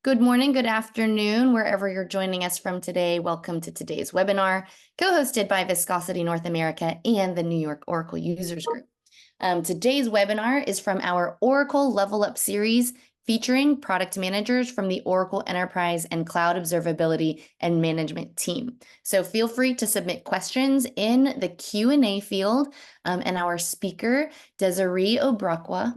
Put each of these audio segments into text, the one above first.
Good morning, good afternoon, wherever you're joining us from today. Welcome to today's webinar, co-hosted by Viscosity North America and the New York Oracle Users Group. Today's webinar is from our Oracle Level Up series, featuring product managers from the Oracle Enterprise and Cloud Observability and Management team. So feel free to submit questions in the Q&A field, and our speaker, Desiree Abrokwa,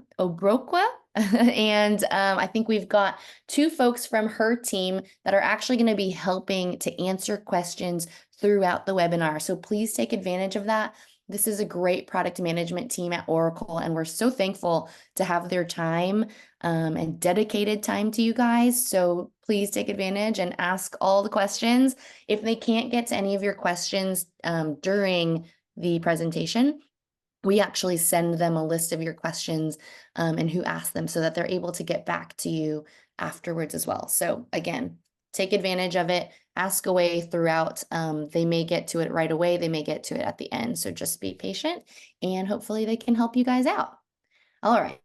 and I think we've got two folks from her team that are actually going to be helping to answer questions throughout the webinar. So please take advantage of that. This is a great product management team at Oracle, and we're so thankful to have their time and dedicated time to you guys. So please take advantage and ask all the questions. If they can't get to any of your questions during the presentation, we actually send them a list of your questions and who asked them so that they're able to get back to you afterwards as well. So again, take advantage of it, ask away throughout. They may get to it right away, they may get to it at the end. So just be patient and hopefully they can help you guys out. All right.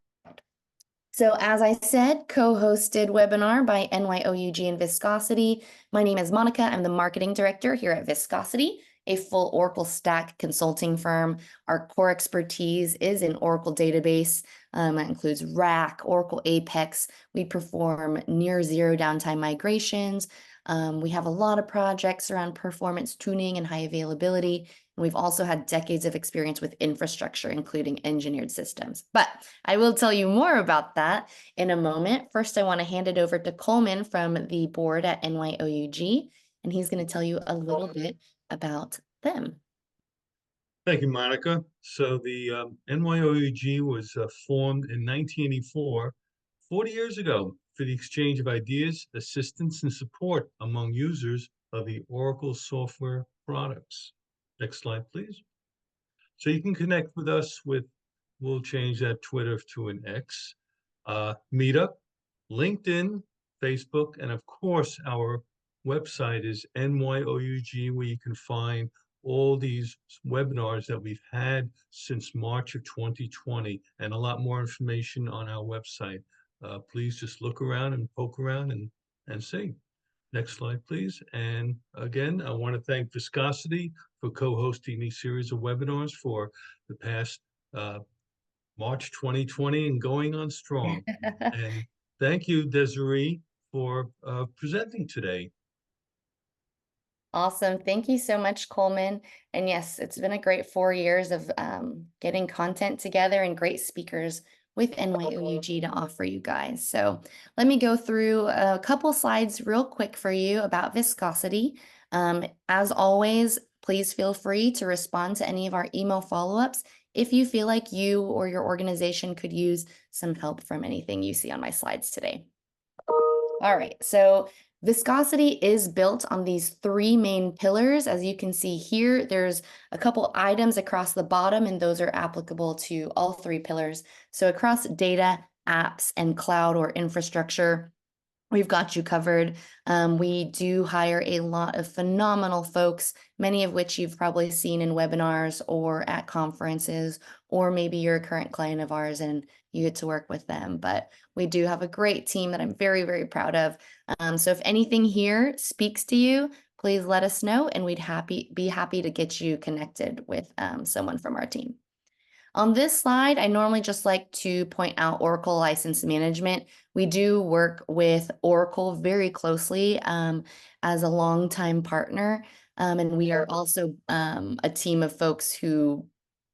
So as I said, co-hosted webinar by NYOuG and Viscosity. My name is Monica. I'm the marketing director here at Viscosity, a full Oracle stack consulting firm. Our core expertise is in Oracle database. That includes RAC, Oracle Apex. We perform near zero downtime migrations. We have a lot of projects around performance tuning and high availability. And we've also had decades of experience with infrastructure, including engineered systems. But I will tell you more about that in a moment. First, I want to hand it over to Coleman from the board at NYOuG, and he's going to tell you a little bit about them. Thank you, Monica. So the NYOuG was formed in 1984, 40 years ago, for the exchange of ideas, assistance, and support among users of the Oracle software products. Next slide, please. So you can connect with us we'll change that Twitter to an X, Meetup, LinkedIn, Facebook, and of course, our website is NYOuG, where you can find all these webinars that we've had since March of 2020, and a lot more information on our website. Please just look around and poke around and see. Next slide, please. And again, I want to thank Viscosity for co-hosting these series of webinars for the past March 2020 and going on strong. And thank you, Desiree, for presenting today. Awesome. Thank you so much, Coleman. And yes, it's been a great 4 years of getting content together and great speakers with NYOuG to offer you guys. So let me go through a couple slides real quick for you about Viscosity. As always, please feel free to respond to any of our email follow-ups if you feel like you or your organization could use some help from anything you see on my slides today. All right, so Viscosity is built on these three main pillars. As you can see here, there's a couple items across the bottom, and those are applicable to all three pillars. So across data, apps, and cloud or infrastructure, we've got you covered. We do hire a lot of phenomenal folks, many of which you've probably seen in webinars or at conferences, or maybe you're a current client of ours and you get to work with them. But we do have a great team that I'm very, very proud of. So if anything here speaks to you, please let us know, and we'd be happy to get you connected with someone from our team. On this slide, I normally just like to point out Oracle License Management. We do work with Oracle very closely as a longtime partner, and we are also a team of folks who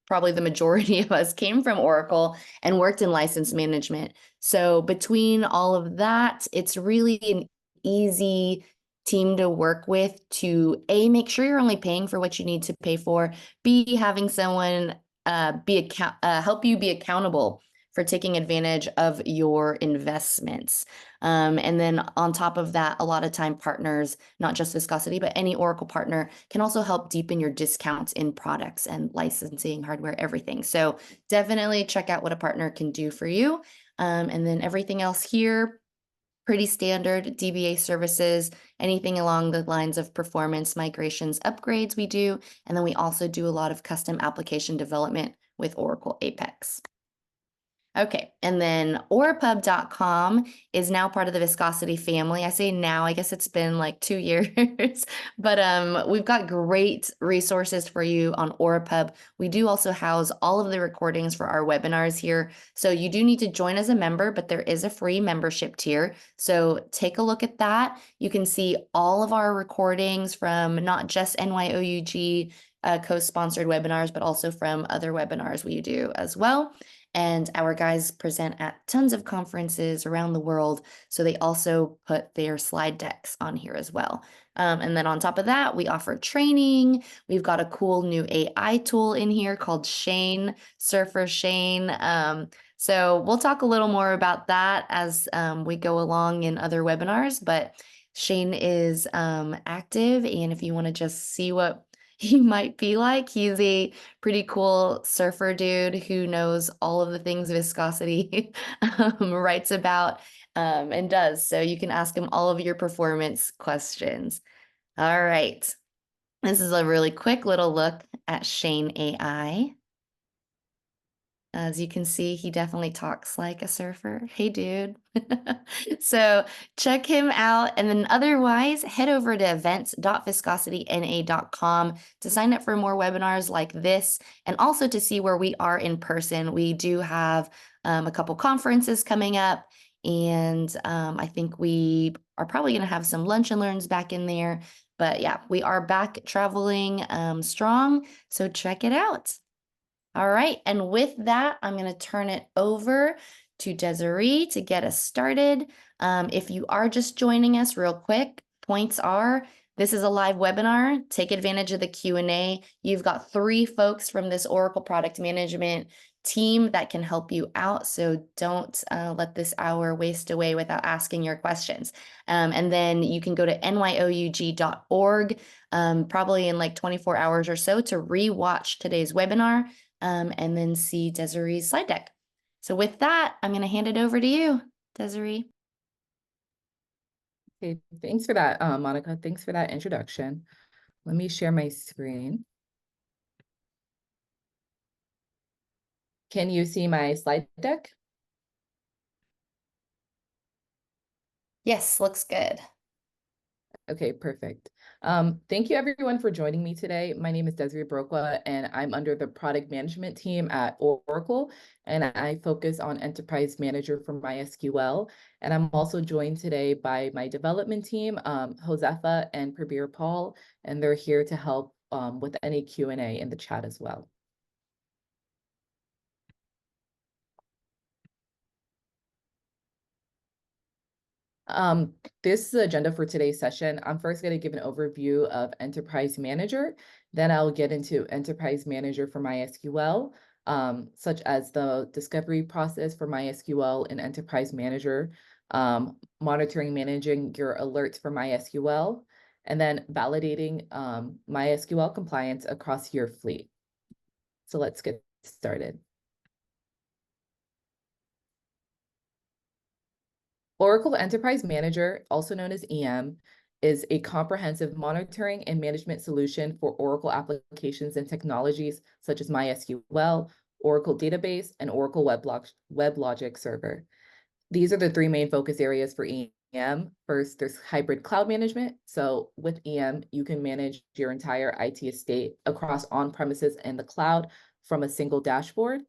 probably the majority of us came from Oracle and worked in license management. So between all of that, it's really an easy team to work with to A, make sure you're only paying for what you need to pay for, B, having someone help you be accountable for taking advantage of your investments. And then on top of that, a lot of time partners, not just Viscosity, but any Oracle partner can also help deepen your discounts in products and licensing, hardware, everything. So definitely check out what a partner can do for you. And then everything else here, pretty standard DBA services, anything along the lines of performance, migrations, upgrades we do. And then we also do a lot of custom application development with Oracle Apex. Okay, and then orapub.com is now part of the Viscosity family. I say now, I guess it's been like 2 years, but we've got great resources for you on Orapub. We do also house all of the recordings for our webinars here. So you do need to join as a member, but there is a free membership tier. So take a look at that. You can see all of our recordings from not just NYOUG co-sponsored webinars, but also from other webinars we do as well. And our guys present at tons of conferences around the world. So they also put their slide decks on here as well. And then on top of that, we offer training. We've got a cool new AI tool in here called Shane, Surfer Shane. So we'll talk a little more about that as we go along in other webinars. But Shane is active. And if you want to just see what he might be like, he's a pretty cool surfer dude who knows all of the things viscosity writes about and does. So you can ask him all of your performance questions. All right. This is a really quick little look at Shane AI. As you can see, he definitely talks like a surfer. Hey, dude. So check him out. And then otherwise, head over to events.viscosityna.com to sign up for more webinars like this and also to see where we are in person. We do have a couple conferences coming up. And I think we are probably going to have some lunch and learns back in there. But yeah, we are back traveling strong. So check it out. All right, and with that, I'm going to turn it over to Desiree to get us started. If you are just joining us real quick, points are, this is a live webinar. Take advantage of the Q&A. You've got 3 folks from this Oracle Product Management team that can help you out, so don't let this hour waste away without asking your questions. And then you can go to NYOUG.org probably in like 24 hours or so to re-watch today's webinar. And then see Desiree's slide deck. So with that, I'm going to hand it over to you, Desiree. Okay, thanks for that, Monica. Thanks for that introduction. Let me share my screen. Can you see my slide deck? Yes, looks good. Okay, perfect. Thank you everyone for joining me today. My name is Desiree Abrokwa, and I'm under the product management team at Oracle, and I focus on enterprise manager for MySQL. And I'm also joined today by my development team, Josefa and Prabir Paul, and they're here to help with any Q&A in the chat as well. This is the agenda for today's session. I'm first going to give an overview of Enterprise Manager. Then I'll get into Enterprise Manager for MySQL, such as the discovery process for MySQL and Enterprise Manager, monitoring, managing your alerts for MySQL, and then validating MySQL compliance across your fleet. So let's get started. Oracle Enterprise Manager, also known as EM, is a comprehensive monitoring and management solution for Oracle applications and technologies such as MySQL, Oracle Database, and Oracle WebLogic Server. These are the 3 main focus areas for EM. First, there's hybrid cloud management. So with EM, you can manage your entire IT estate across on-premises and the cloud from a single dashboard.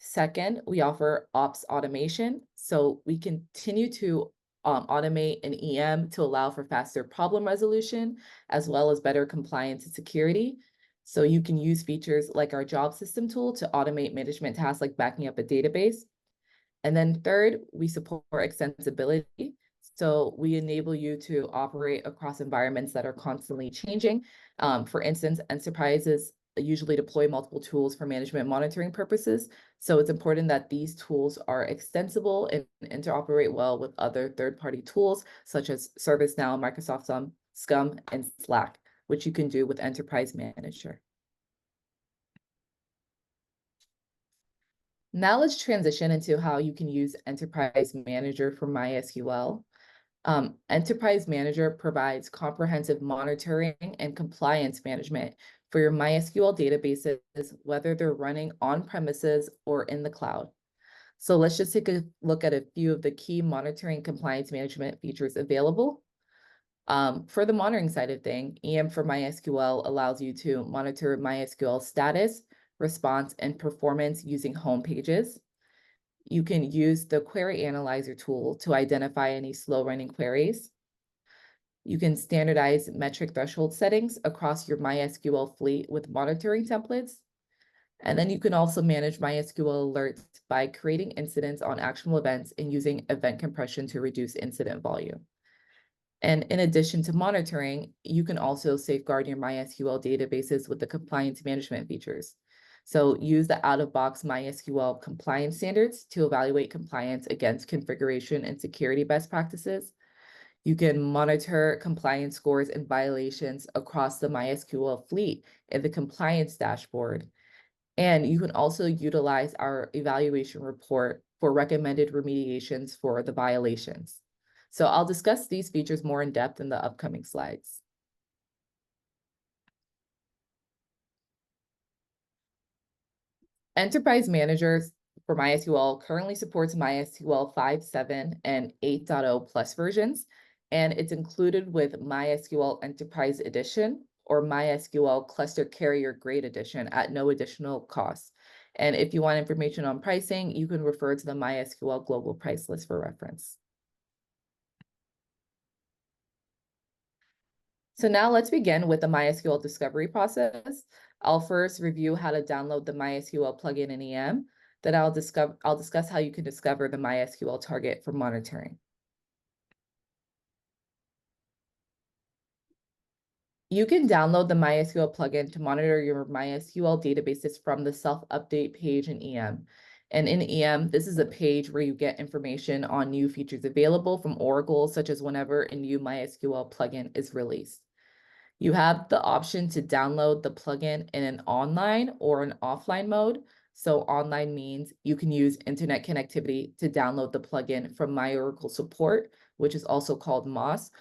Second, we offer ops automation. So we continue to automate an EM to allow for faster problem resolution, as well as better compliance and security. So you can use features like our job system tool to automate management tasks like backing up a database. And then third, we support extensibility. So we enable you to operate across environments that are constantly changing. For instance, enterprises usually deploy multiple tools for management monitoring purposes. So it's important that these tools are extensible and interoperate well with other third-party tools, such as ServiceNow, Microsoft Scrum, and Slack, which you can do with Enterprise Manager. Now let's transition into how you can use Enterprise Manager for MySQL. Enterprise Manager provides comprehensive monitoring and compliance management for your MySQL databases, whether they're running on premises or in the cloud. So let's just take a look at a few of the key monitoring compliance management features available. For the monitoring side of thing, EM for MySQL allows you to monitor MySQL status, response, and performance using home pages. You can use the Query Analyzer tool to identify any slow-running queries. You can standardize metric threshold settings across your MySQL fleet with monitoring templates. And then you can also manage MySQL alerts by creating incidents on actionable events and using event compression to reduce incident volume. And in addition to monitoring, you can also safeguard your MySQL databases with the compliance management features. So use the out-of-box MySQL compliance standards to evaluate compliance against configuration and security best practices. You can monitor compliance scores and violations across the MySQL fleet in the compliance dashboard. And you can also utilize our evaluation report for recommended remediations for the violations. So I'll discuss these features more in depth in the upcoming slides. Enterprise Managers for MySQL currently supports MySQL 5.7 and 8.0 plus versions, and it's included with MySQL Enterprise Edition or MySQL Cluster Carrier Grade Edition at no additional cost. And if you want information on pricing, you can refer to the MySQL Global Price List for reference. So now let's begin with the MySQL discovery process. I'll first review how to download the MySQL plugin in EM. Then I'll discuss how you can discover the MySQL target for monitoring. You can download the MySQL plugin to monitor your MySQL databases from the self-update page in EM. And in EM, this is a page where you get information on new features available from Oracle, such as whenever a new MySQL plugin is released. You have the option to download the plugin in an online or an offline mode. So online means you can use internet connectivity to download the plugin from My Oracle support, which is also called MOS.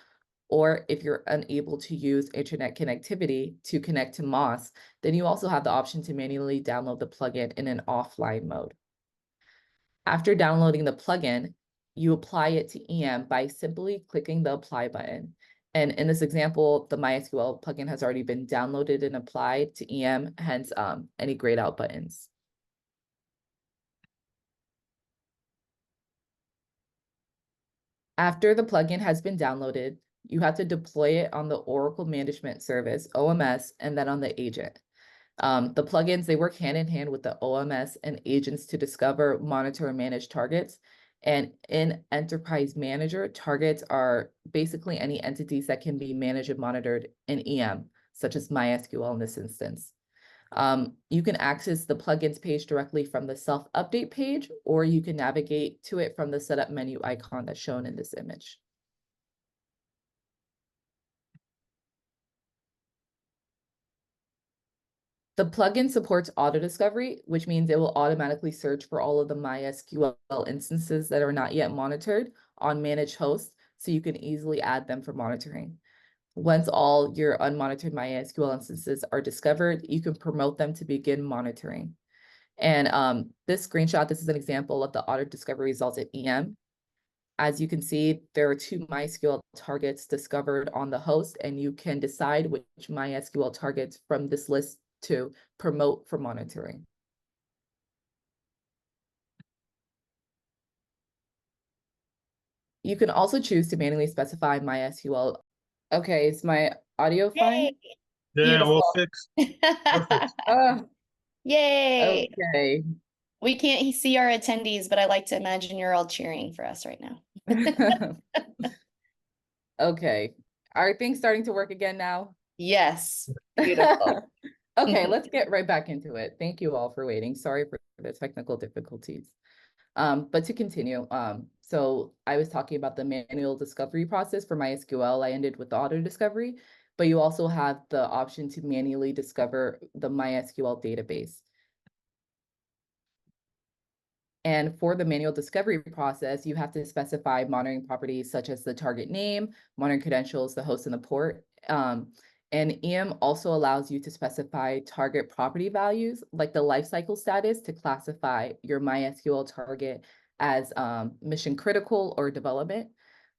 Or if you're unable to use internet connectivity to connect to MOS, then you also have the option to manually download the plugin in an offline mode. After downloading the plugin, you apply it to EM by simply clicking the apply button. And in this example, the MySQL plugin has already been downloaded and applied to EM, hence any grayed out buttons. After the plugin has been downloaded, you have to deploy it on the Oracle Management Service, OMS, and then on the agent. The plugins, they work hand in hand with the OMS and agents to discover, monitor, and manage targets. And in Enterprise Manager, targets are basically any entities that can be managed and monitored in EM, such as MySQL in this instance. You can access the plugins page directly from the self-update page, or you can navigate to it from the setup menu icon that's shown in this image. The plugin supports auto discovery, which means it will automatically search for all of the MySQL instances that are not yet monitored on managed hosts, so you can easily add them for monitoring. Once all your unmonitored MySQL instances are discovered, you can promote them to begin monitoring. And this screenshot, this is an example of the auto discovery results at EM. As you can see, there are 2 MySQL targets discovered on the host, and you can decide which MySQL targets from this list to promote for monitoring. You can also choose to manually specify MySQL. Okay, is my audio fine? Yeah, all Beautiful. fixed. Perfect. Yay. Okay. We can't see our attendees, but I like to imagine you're all cheering for us right now. Okay. Are things starting to work again now? Yes. Beautiful. Okay, let's get right back into it. Thank you all for waiting. Sorry for the technical difficulties. But to continue, so I was talking about the manual discovery process for MySQL. I ended with auto discovery, but you also have the option to manually discover the MySQL database. And for the manual discovery process, you have to specify monitoring properties such as the target name, monitoring credentials, the host, and the port. And EM also allows you to specify target property values, like the lifecycle status, to classify your MySQL target as mission critical or development.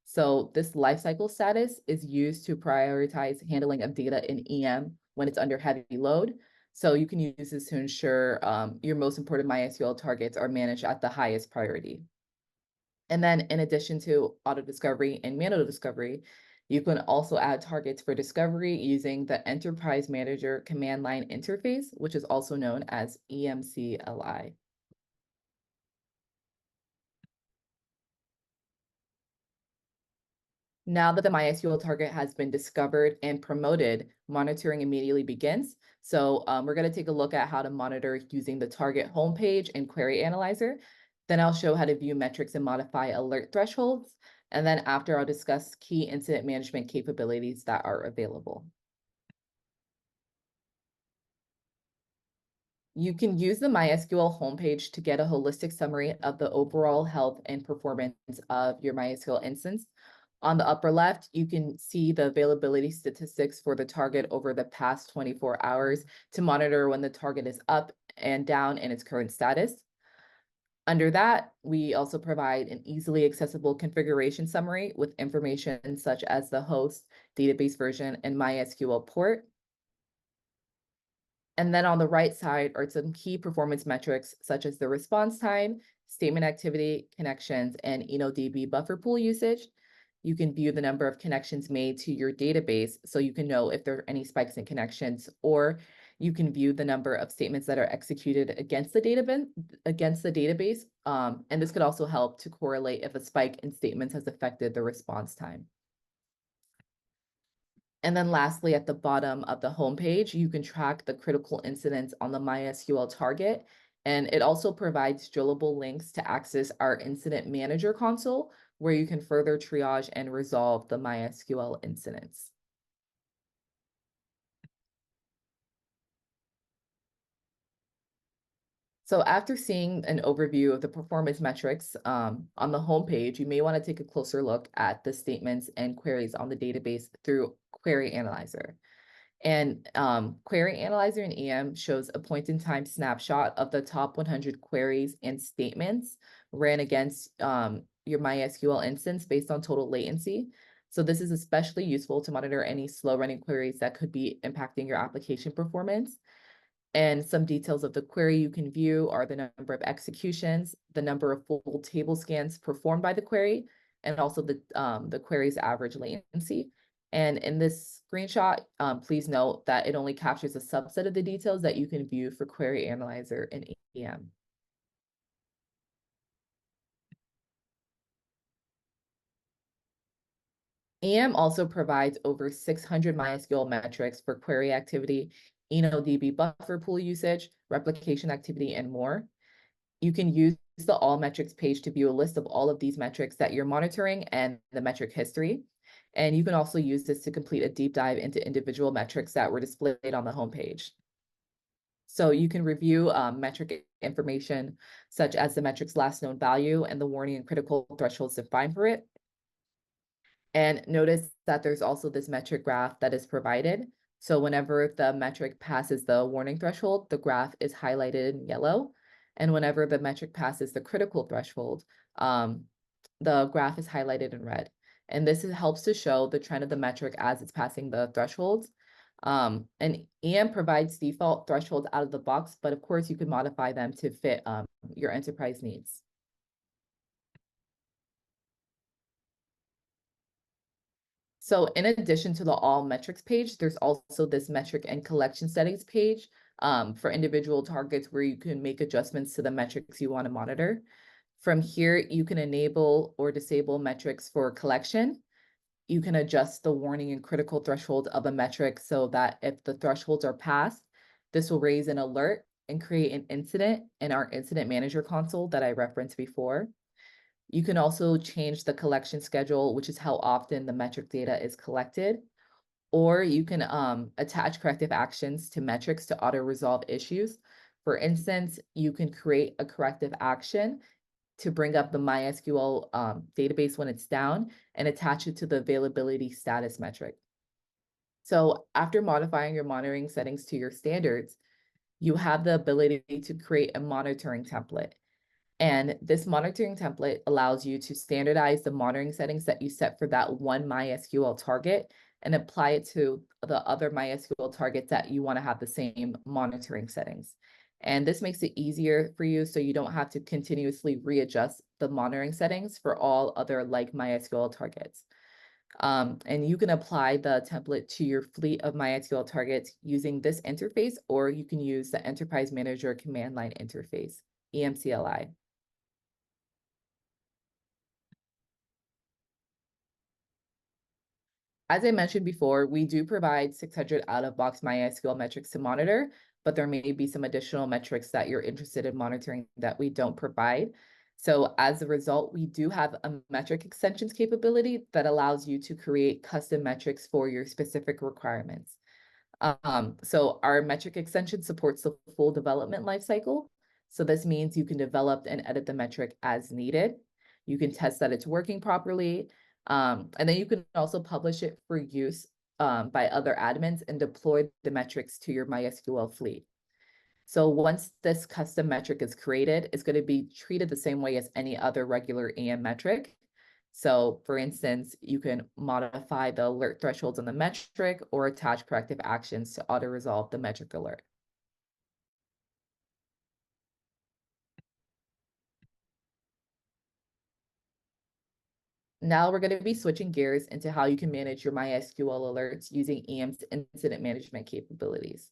So this lifecycle status is used to prioritize handling of data in EM when it's under heavy load. So you can use this to ensure your most important MySQL targets are managed at the highest priority. And then in addition to auto discovery and manual discovery, you can also add targets for discovery using the Enterprise Manager command line interface, which is also known as EMCLI. Now that the MySQL target has been discovered and promoted, monitoring immediately begins. So we're going to take a look at how to monitor using the target homepage and query analyzer. Then I'll show how to view metrics and modify alert thresholds. And then after, I'll discuss key incident management capabilities that are available. You can use the MySQL homepage to get a holistic summary of the overall health and performance of your MySQL instance. On the upper left, you can see the availability statistics for the target over the past 24 hours to monitor when the target is up and down in its current status. Under that, we also provide an easily accessible configuration summary with information such as the host, database version, and MySQL port. And then on the right side are some key performance metrics such as the response time, statement activity, connections, and DB buffer pool usage. You can view the number of connections made to your database so you can know if there are any spikes in connections, or you can view the number of statements that are executed against the database. And this could also help to correlate if a spike in statements has affected the response time. And then lastly, at the bottom of the homepage, you can track the critical incidents on the MySQL target. And it also provides drillable links to access our incident manager console, where you can further triage and resolve the MySQL incidents. So after seeing an overview of the performance metrics on the homepage, you may want to take a closer look at the statements and queries on the database through Query Analyzer. And Query Analyzer in EM shows a point-in-time snapshot of the top 100 queries and statements ran against your MySQL instance based on total latency. So this is especially useful to monitor any slow-running queries that could be impacting your application performance. And some details of the query you can view are the number of executions, the number of full table scans performed by the query, and also the query's average latency. And in this screenshot, please note that it only captures a subset of the details that you can view for Query Analyzer in EM. EM also provides over 600 MySQL metrics for query activity, DB buffer pool usage, replication activity, and more. You can use the All Metrics page to view a list of all of these metrics that you're monitoring and the metric history. And you can also use this to complete a deep dive into individual metrics that were displayed on the homepage. So you can review metric information, such as the metric's last known value and the warning and critical thresholds defined for it. And notice that there's also this metric graph that is provided. So whenever the metric passes the warning threshold, the graph is highlighted in yellow. And whenever the metric passes the critical threshold, the graph is highlighted in red. And this helps to show the trend of the metric as it's passing the thresholds. And EM provides default thresholds out of the box, but of course you can modify them to fit your enterprise needs. So in addition to the all metrics page, there's also this metric and collection settings page for individual targets where you can make adjustments to the metrics you want to monitor. From here, you can enable or disable metrics for collection. You can adjust the warning and critical threshold of a metric so that if the thresholds are passed, this will raise an alert and create an incident in our incident manager console that I referenced before. You can also change the collection schedule, which is how often the metric data is collected, or you can attach corrective actions to metrics to auto-resolve issues. For instance, you can create a corrective action to bring up the MySQL database when it's down and attach it to the availability status metric. So after modifying your monitoring settings to your standards, you have the ability to create a monitoring template. And this monitoring template allows you to standardize the monitoring settings that you set for that one MySQL target and apply it to the other MySQL targets that you want to have the same monitoring settings. And this makes it easier for you so you don't have to continuously readjust the monitoring settings for all other like MySQL targets. And you can apply the template to your fleet of MySQL targets using this interface, or you can use the Enterprise Manager Command Line Interface, EMCLI. As I mentioned before, we do provide 600 out-of-box MySQL metrics to monitor, but there may be some additional metrics that you're interested in monitoring that we don't provide. So as a result, we do have a metric extensions capability that allows you to create custom metrics for your specific requirements. So our metric extension supports the full development lifecycle. So this means you can develop and edit the metric as needed. You can test that it's working properly. And then you can also publish it for use by other admins and deploy the metrics to your MySQL fleet. So once this custom metric is created, it's going to be treated the same way as any other regular AM metric. So for instance, you can modify the alert thresholds on the metric or attach corrective actions to auto-resolve the metric alert. Now we're going to be switching gears into how you can manage your MySQL alerts using EM's incident management capabilities.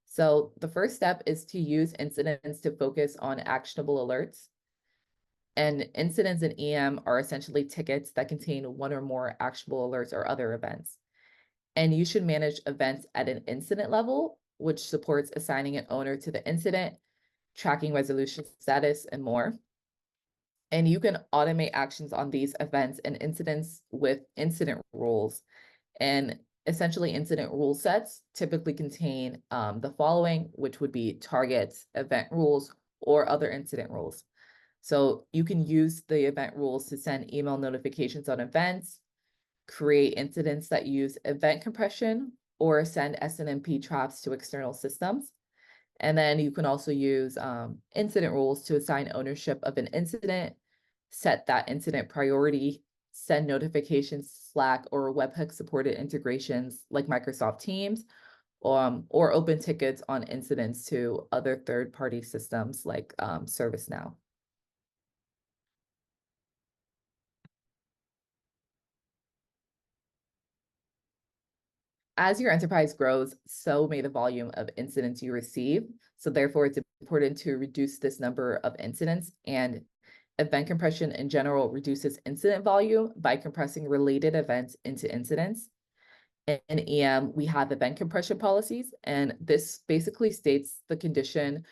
So the first step is to use incidents to focus on actionable alerts. And incidents in EM are essentially tickets that contain one or more actionable alerts or other events. And you should manage events at an incident level, which supports assigning an owner to the incident, tracking resolution status, and more. And you can automate actions on these events and incidents with incident rules. And essentially, incident rule sets typically contain the following, which would be targets, event rules, or other incident rules. So you can use the event rules to send email notifications on events, create incidents that use event compression, or send SNMP traps to external systems. And then you can also use incident rules to assign ownership of an incident, set that incident priority, send notifications, Slack, or webhook supported integrations like Microsoft Teams, or open tickets on incidents to other third-party systems like ServiceNow. As your enterprise grows, so may the volume of incidents you receive. So therefore, it's important to reduce this number of incidents, and event compression in general reduces incident volume by compressing related events into incidents. In EM, we have event compression policies, and this basically states the condition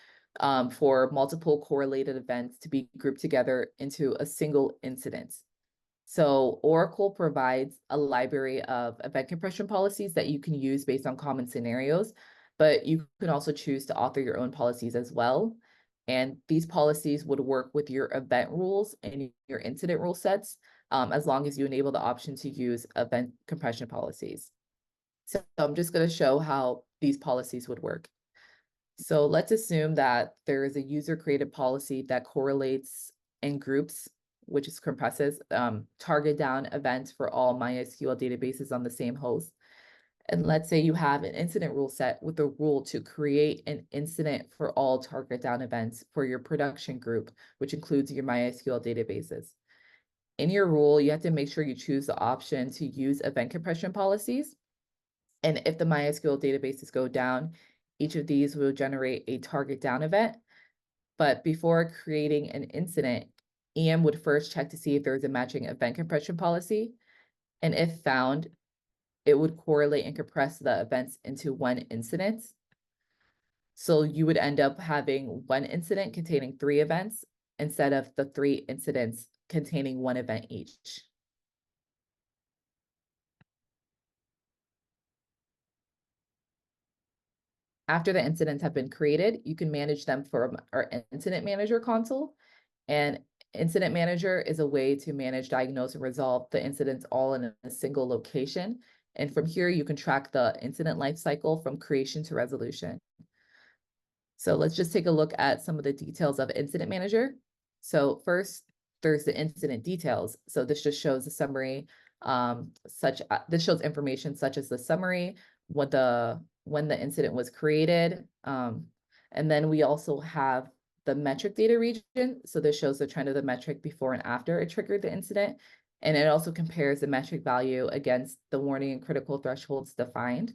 for multiple correlated events to be grouped together into a single incident. So Oracle provides a library of event compression policies that you can use based on common scenarios, but you can also choose to author your own policies as well. And these policies would work with your event rules and your incident rule sets, as long as you enable the option to use event compression policies. So I'm just going to show how these policies would work. So let's assume that there is a user created policy that correlates and groups, which is compresses, target down events for all MySQL databases on the same host. And let's say you have an incident rule set with a rule to create an incident for all target down events for your production group, which includes your MySQL databases. In your rule, you have to make sure you choose the option to use event compression policies. And if the MySQL databases go down, each of these will generate a target down event. But before creating an incident, EM would first check to see if there's a matching event compression policy. And if found, it would correlate and compress the events into one incident. So you would end up having one incident containing 3 events instead of the 3 incidents containing 1 event each. After the incidents have been created, you can manage them from our incident manager console. And incident manager is a way to manage, diagnose, and resolve the incidents all in a single location. And from here, you can track the incident lifecycle from creation to resolution. So let's just take a look at some of the details of Incident Manager. So first, there's the incident details. So this just shows a summary, this shows information such as the summary, when the incident was created. And then we also have the metric data region. So this shows the trend of the metric before and after it triggered the incident. And it also compares the metric value against the warning and critical thresholds defined.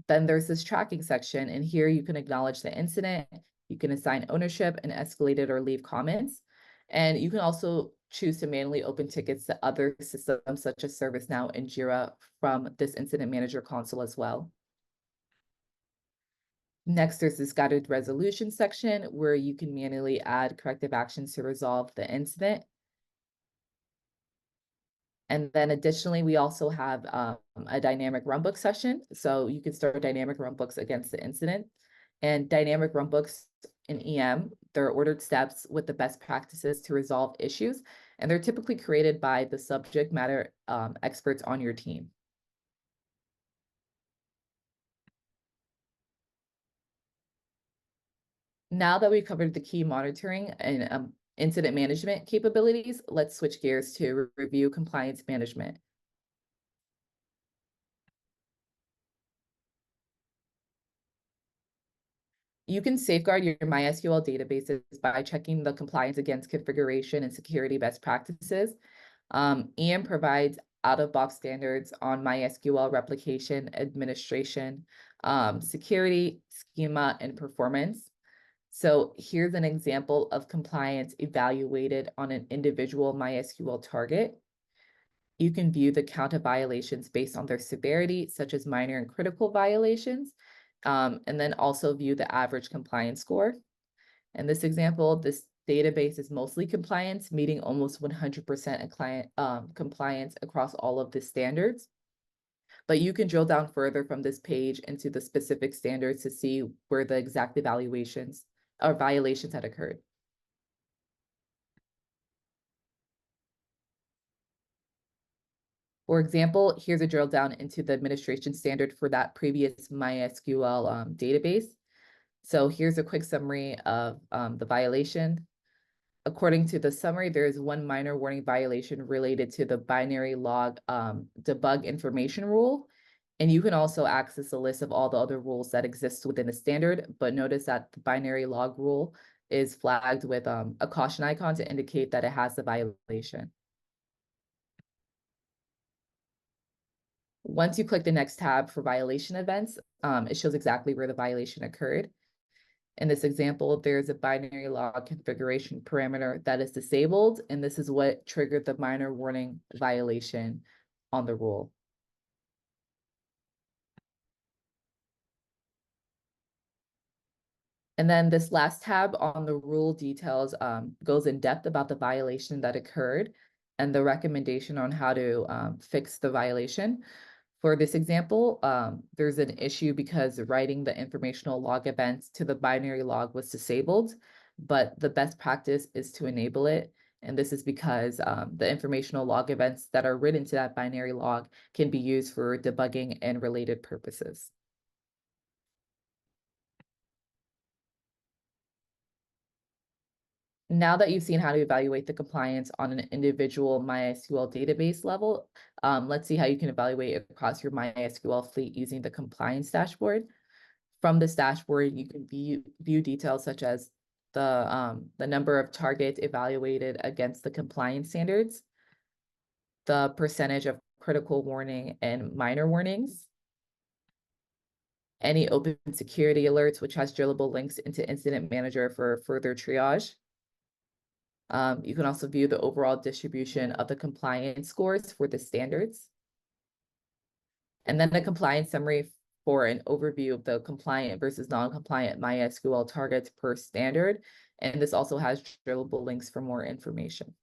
Then there's this tracking section, and here you can acknowledge the incident, you can assign ownership and escalate it or leave comments. And you can also choose to manually open tickets to other systems such as ServiceNow and Jira from this Incident Manager console as well. Next, there's this guided resolution section where you can manually add corrective actions to resolve the incident. And then additionally, we also have a dynamic runbook session. So you can start dynamic runbooks against the incident. And dynamic runbooks in EM, they're ordered steps with the best practices to resolve issues. And they're typically created by the subject matter experts on your team. Now that we've covered the key monitoring and incident management capabilities, let's switch gears to review compliance management. You can safeguard your MySQL databases by checking the compliance against configuration and security best practices. EM provides out-of-box standards on MySQL replication, administration, security, schema, and performance. So here's an example of compliance evaluated on an individual MySQL target. You can view the count of violations based on their severity, such as minor and critical violations, and then also view the average compliance score. In this example, this database is mostly compliance, meeting almost 100% compliance across all of the standards. But you can drill down further from this page into the specific standards to see where the exact evaluations or violations had occurred. For example, here's a drill down into the administration standard for that previous MySQL database. So here's a quick summary of the violation. According to the summary, there is one minor warning violation related to the binary log debug information rule. And you can also access a list of all the other rules that exist within the standard, but notice that the binary log rule is flagged with a caution icon to indicate that it has the violation. Once you click the next tab for violation events, it shows exactly where the violation occurred. In this example, there's a binary log configuration parameter that is disabled, and this is what triggered the minor warning violation on the rule. And then this last tab on the rule details goes in depth about the violation that occurred and the recommendation on how to fix the violation. For this example, there's an issue because writing the informational log events to the binary log was disabled, but the best practice is to enable it. And this is because the informational log events that are written to that binary log can be used for debugging and related purposes. Now that you've seen how to evaluate the compliance on an individual MySQL database level, let's see how you can evaluate across your MySQL fleet using the compliance dashboard. From this dashboard, you can view details such as the number of targets evaluated against the compliance standards, the percentage of critical warning and minor warnings, any open security alerts, which has drillable links into Incident Manager for further triage. You can also view the overall distribution of the compliance scores for the standards. And then the compliance summary for an overview of the compliant versus non-compliant MySQL targets per standard. And this also has drillable links for more information.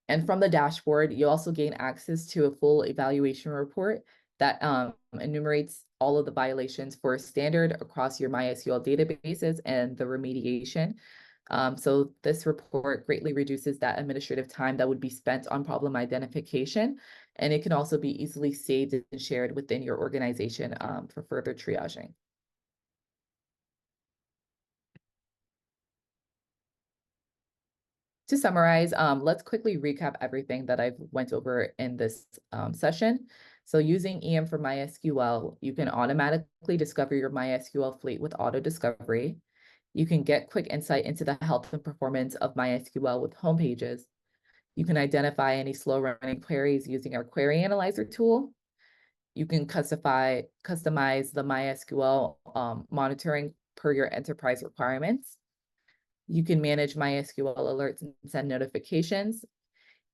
And from the dashboard, you also gain access to a full evaluation report that enumerates all of the violations for a standard across your MySQL databases and the remediation. So this report greatly reduces that administrative time that would be spent on problem identification, and it can also be easily saved and shared within your organization for further triaging. To summarize, let's quickly recap everything that I've went over in this session. So using EM for MySQL, you can automatically discover your MySQL fleet with auto discovery. You can get quick insight into the health and performance of MySQL with home pages. You can identify any slow running queries using our query analyzer tool. You can customize the MySQL monitoring per your enterprise requirements. You can manage MySQL alerts and send notifications.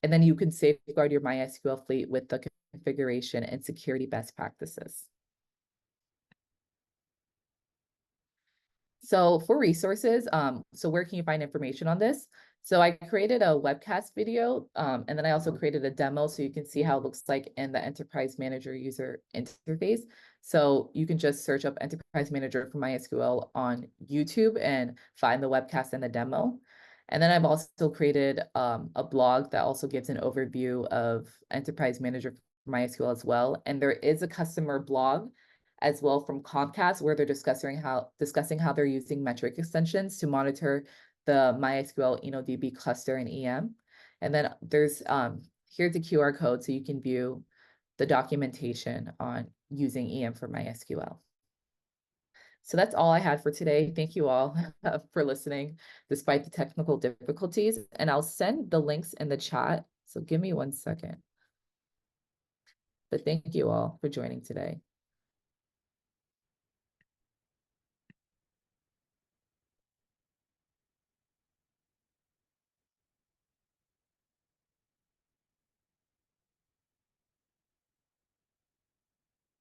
And then you can safeguard your MySQL fleet with the configuration and security best practices. So for resources, so where can you find information on this? So I created a webcast video, and then I also created a demo so you can see how it looks like in the Enterprise Manager user interface. So you can just search up Enterprise Manager for MySQL on YouTube and find the webcast and the demo. And then I've also created a blog that also gives an overview of Enterprise Manager for MySQL as well. And there is a customer blog as well from Comcast, where they're discussing how they're using metric extensions to monitor the MySQL InnoDB cluster in EM. And then there's here's a QR code so you can view the documentation on using EM for MySQL. So that's all I had for today. Thank you all for listening, despite the technical difficulties. And I'll send the links in the chat. So give me 1 second. But thank you all for joining today.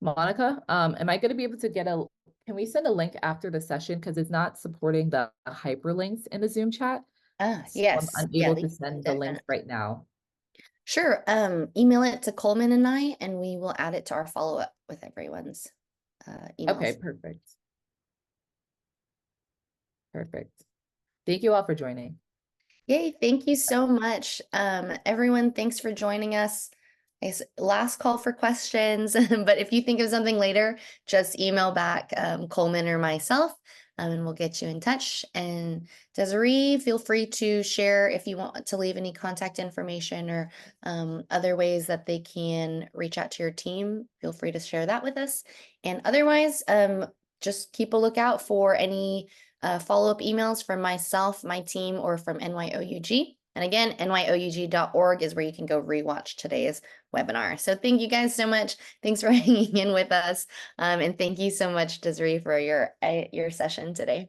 Monica, am I going to be able to can we send a link after the session? Because it's not supporting the hyperlinks in the Zoom chat. So Yes. I'm Yeah, unable to send the links right now. Sure. Email it to Coleman and I, and we will add it to our follow-up with everyone's emails. Okay, perfect. Perfect. Thank you all for joining. Yay, thank you so much. Everyone, thanks for joining us. Last call for questions, but if you think of something later, just email back Coleman or myself, and we'll get you in touch. And Desiree, feel free to share if you want to leave any contact information or other ways that they can reach out to your team. Feel free to share that with us. And otherwise, just keep a lookout for any follow-up emails from myself, my team, or from NYOuG. And again, NYOuG.org is where you can go rewatch today's webinar. So thank you guys so much. Thanks for hanging in with us. And thank you so much, Desiree, for your session today.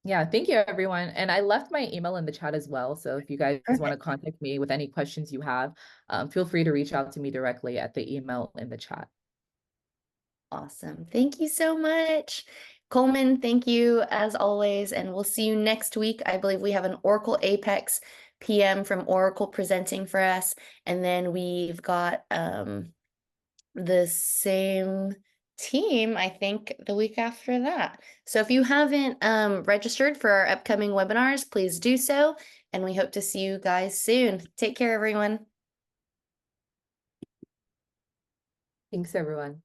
Yeah, thank you, everyone. And I left my email in the chat as well. So if you guys want to contact me with any questions you have, feel free to reach out to me directly at the email in the chat. Awesome. Thank you so much. Coleman, thank you as always, and we'll see you next week. I believe we have an Oracle Apex PM from Oracle presenting for us, and then we've got the same team, I think, the week after that. So if you haven't registered for our upcoming webinars, please do so, and we hope to see you guys soon. Take care, everyone. Thanks, everyone.